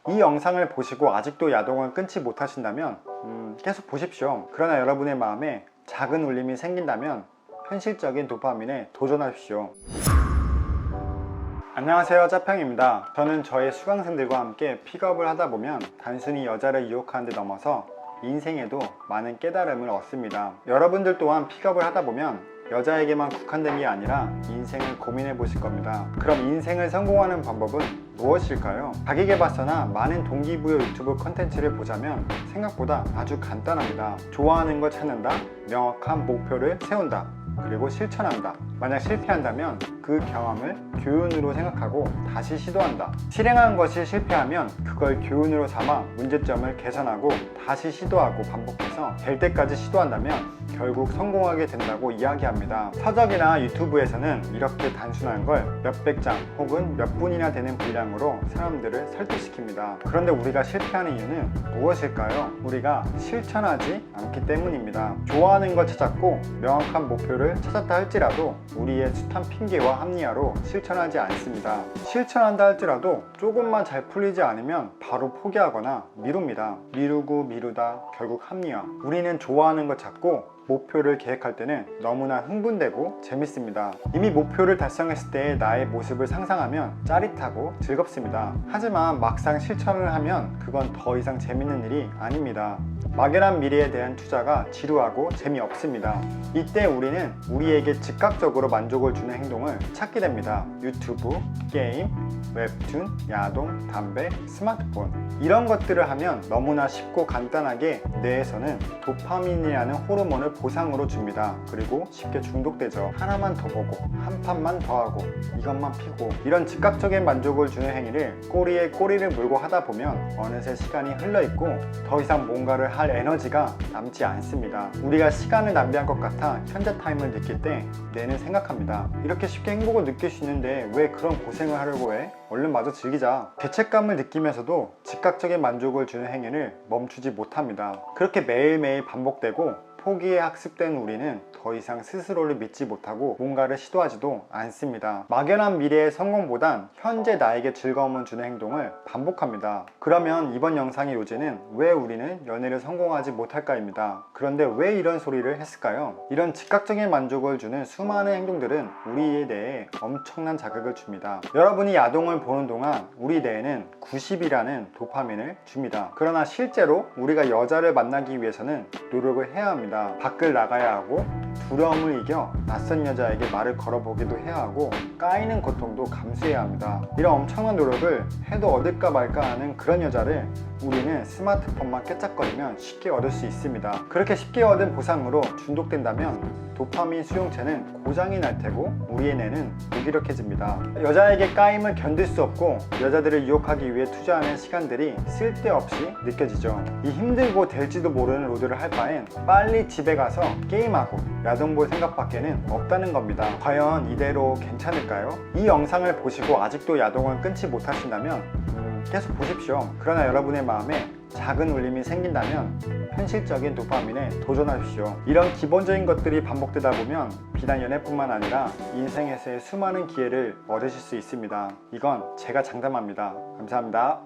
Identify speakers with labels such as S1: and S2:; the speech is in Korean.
S1: 이 영상을 보시고 아직도 야동을 끊지 못하신다면 계속 보십시오. 그러나 여러분의 마음에 작은 울림이 생긴다면 현실적인 도파민에 도전하십시오. 안녕하세요, 짜평입니다. 저는 저의 수강생들과 함께 픽업을 하다 보면 단순히 여자를 유혹하는 데 넘어서 인생에도 많은 깨달음을 얻습니다. 여러분들 또한 픽업을 하다 보면 여자에게만 국한된 게 아니라 인생을 고민해 보실 겁니다. 그럼 인생을 성공하는 방법은 무엇일까요? 자기계발서나 많은 동기부여 유튜브 컨텐츠를 보자면 생각보다 아주 간단합니다. 좋아하는 걸 찾는다, 명확한 목표를 세운다, 그리고 실천한다. 만약 실패한다면 그 경험을 교훈으로 생각하고 다시 시도한다. 실행한 것이 실패하면 그걸 교훈으로 삼아 문제점을 개선하고 다시 시도하고 반복해서 될 때까지 시도한다면 결국 성공하게 된다고 이야기합니다. 서적이나 유튜브에서는 이렇게 단순한 걸 몇백 장 혹은 몇 분이나 되는 분량으로 사람들을 설득시킵니다. 그런데 우리가 실패하는 이유는 무엇일까요? 우리가 실천하지 않기 때문입니다. 좋아하는 걸 찾았고 명확한 목표를 찾았다 할지라도 우리의 숱한 핑계와 합리화로 실천하지 않습니다. 실천한다 할지라도 조금만 잘 풀리지 않으면 바로 포기하거나 미룹니다. 미루고 미루다 결국 합리화. 우리는 좋아하는 걸 찾고 목표를 계획할 때는 너무나 흥분되고 재밌습니다. 이미 목표를 달성했을 때의 나의 모습을 상상하면 짜릿하고 즐겁습니다. 하지만 막상 실천을 하면 그건 더 이상 재밌는 일이 아닙니다. 막연한 미래에 대한 투자가 지루하고 재미없습니다. 이때 우리는 우리에게 즉각적으로 만족을 주는 행동을 찾게 됩니다. 유튜브, 게임, 웹툰, 야동, 담배, 스마트폰. 이런 것들을 하면 너무나 쉽고 간단하게 뇌에서는 도파민이라는 호르몬을 보상으로 줍니다. 그리고 쉽게 중독되죠. 하나만 더 보고 한 판만 더 하고 이것만 피고. 이런 즉각적인 만족을 주는 행위를 꼬리에 꼬리를 물고 하다 보면 어느새 시간이 흘러있고 더 이상 뭔가를 할 에너지가 남지 않습니다. 우리가 시간을 낭비한 것 같아 현재 타임을 느낄 때 뇌는 생각합니다. 이렇게 쉽게 행복을 느낄 수 있는데 왜 그런 고생을 하려고 해? 얼른 마저 즐기자. 죄책감을 느끼면서도 즉각적인 만족을 주는 행위를 멈추지 못합니다. 그렇게 매일매일 반복되고 포기에 학습된 우리는 더 이상 스스로를 믿지 못하고 뭔가를 시도하지도 않습니다. 막연한 미래의 성공보단 현재 나에게 즐거움을 주는 행동을 반복합니다. 그러면 이번 영상의 요지는 왜 우리는 연애를 성공하지 못할까입니다. 그런데 왜 이런 소리를 했을까요? 이런 즉각적인 만족을 주는 수많은 행동들은 우리의 뇌에 엄청난 자극을 줍니다. 여러분이 야동을 보는 동안 우리 뇌에는 90이라는 도파민을 줍니다. 그러나 실제로 우리가 여자를 만나기 위해서는 노력을 해야 합니다. 밖을 나가야 하고 두려움을 이겨 낯선 여자에게 말을 걸어보기도 해야 하고 까이는 고통도 감수해야 합니다. 이런 엄청난 노력을 해도 얻을까 말까 하는 그런 여자를 우리는 스마트폰만 깨짝거리면 쉽게 얻을 수 있습니다. 그렇게 쉽게 얻은 보상으로 중독된다면 도파민 수용체는 고장이 날 테고 우리의 뇌는 무기력해집니다. 여자에게 까임을 견딜 수 없고 여자들을 유혹하기 위해 투자하는 시간들이 쓸데없이 느껴지죠. 이 힘들고 될지도 모르는 로드를 할 바엔 빨리 집에 가서 게임하고 야동 볼 생각밖에는 없다는 겁니다. 과연 이대로 괜찮을까요? 이 영상을 보시고 아직도 야동을 끊지 못하신다면 계속 보십시오. 그러나 여러분의 마음에 작은 울림이 생긴다면 현실적인 도파민에 도전하십시오. 이런 기본적인 것들이 반복되다 보면 비단 연애뿐만 아니라 인생에서의 수많은 기회를 얻으실 수 있습니다. 이건 제가 장담합니다. 감사합니다.